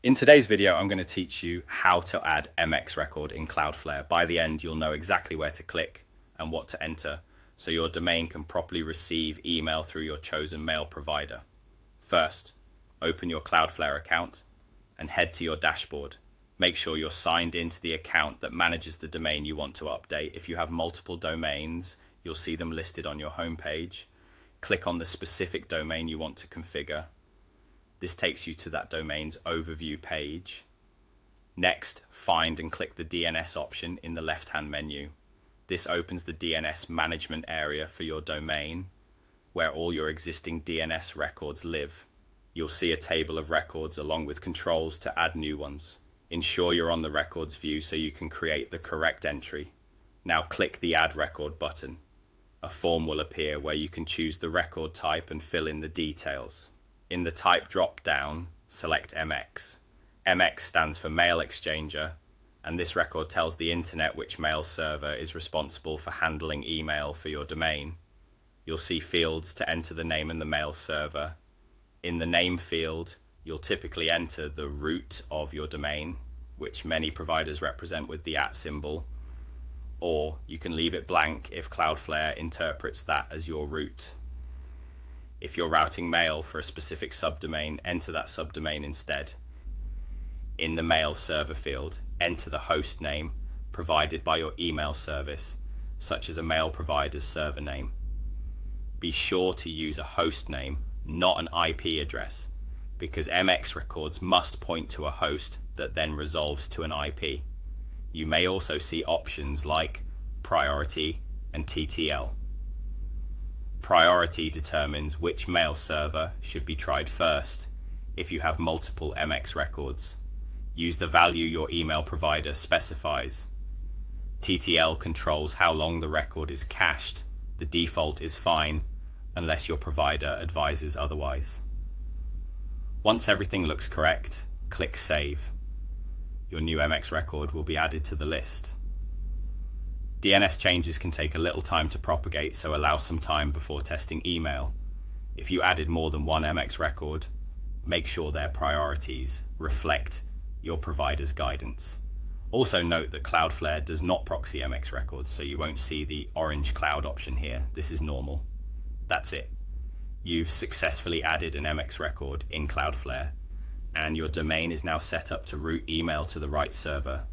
In today's video, I'm going to teach you how to add MX record in Cloudflare. By the end, you'll know exactly where to click and what to enter, so your domain can properly receive email through your chosen mail provider. First, open your Cloudflare account and head to your dashboard. Make sure you're signed into the account that manages the domain you want to update. If you have multiple domains, you'll see them listed on your homepage. Click on the specific domain you want to configure. This takes you to that domain's overview page. Next, find and click the DNS option in the left-hand menu. This opens the DNS management area for your domain, where all your existing DNS records live. You'll see a table of records along with controls to add new ones. Ensure you're on the records view so you can create the correct entry. Now click the Add Record button. A form will appear where you can choose the record type and fill in the details. In the type drop-down, select MX. MX stands for Mail Exchanger, and this record tells the internet which mail server is responsible for handling email for your domain. You'll see fields to enter the name and the mail server. In the name field, you'll typically enter the root of your domain, which many providers represent with the @ symbol, or you can leave it blank if Cloudflare interprets that as your root. If you're routing mail for a specific subdomain, enter that subdomain instead. In the mail server field, enter the host name provided by your email service, such as a mail provider's server name. Be sure to use a host name, not an IP address, because MX records must point to a host that then resolves to an IP. You may also see options like priority and TTL. Priority determines which mail server should be tried first if you have multiple MX records. Use the value your email provider specifies. TTL controls how long the record is cached. The default is fine unless your provider advises otherwise. Once everything looks correct, click Save. Your new MX record will be added to the list. DNS changes can take a little time to propagate, so allow some time before testing email. If you added more than one MX record, make sure their priorities reflect your provider's guidance. Also note that Cloudflare does not proxy MX records, so you won't see the orange cloud option here. This is normal. That's it. You've successfully added an MX record in Cloudflare, and your domain is now set up to route email to the right server.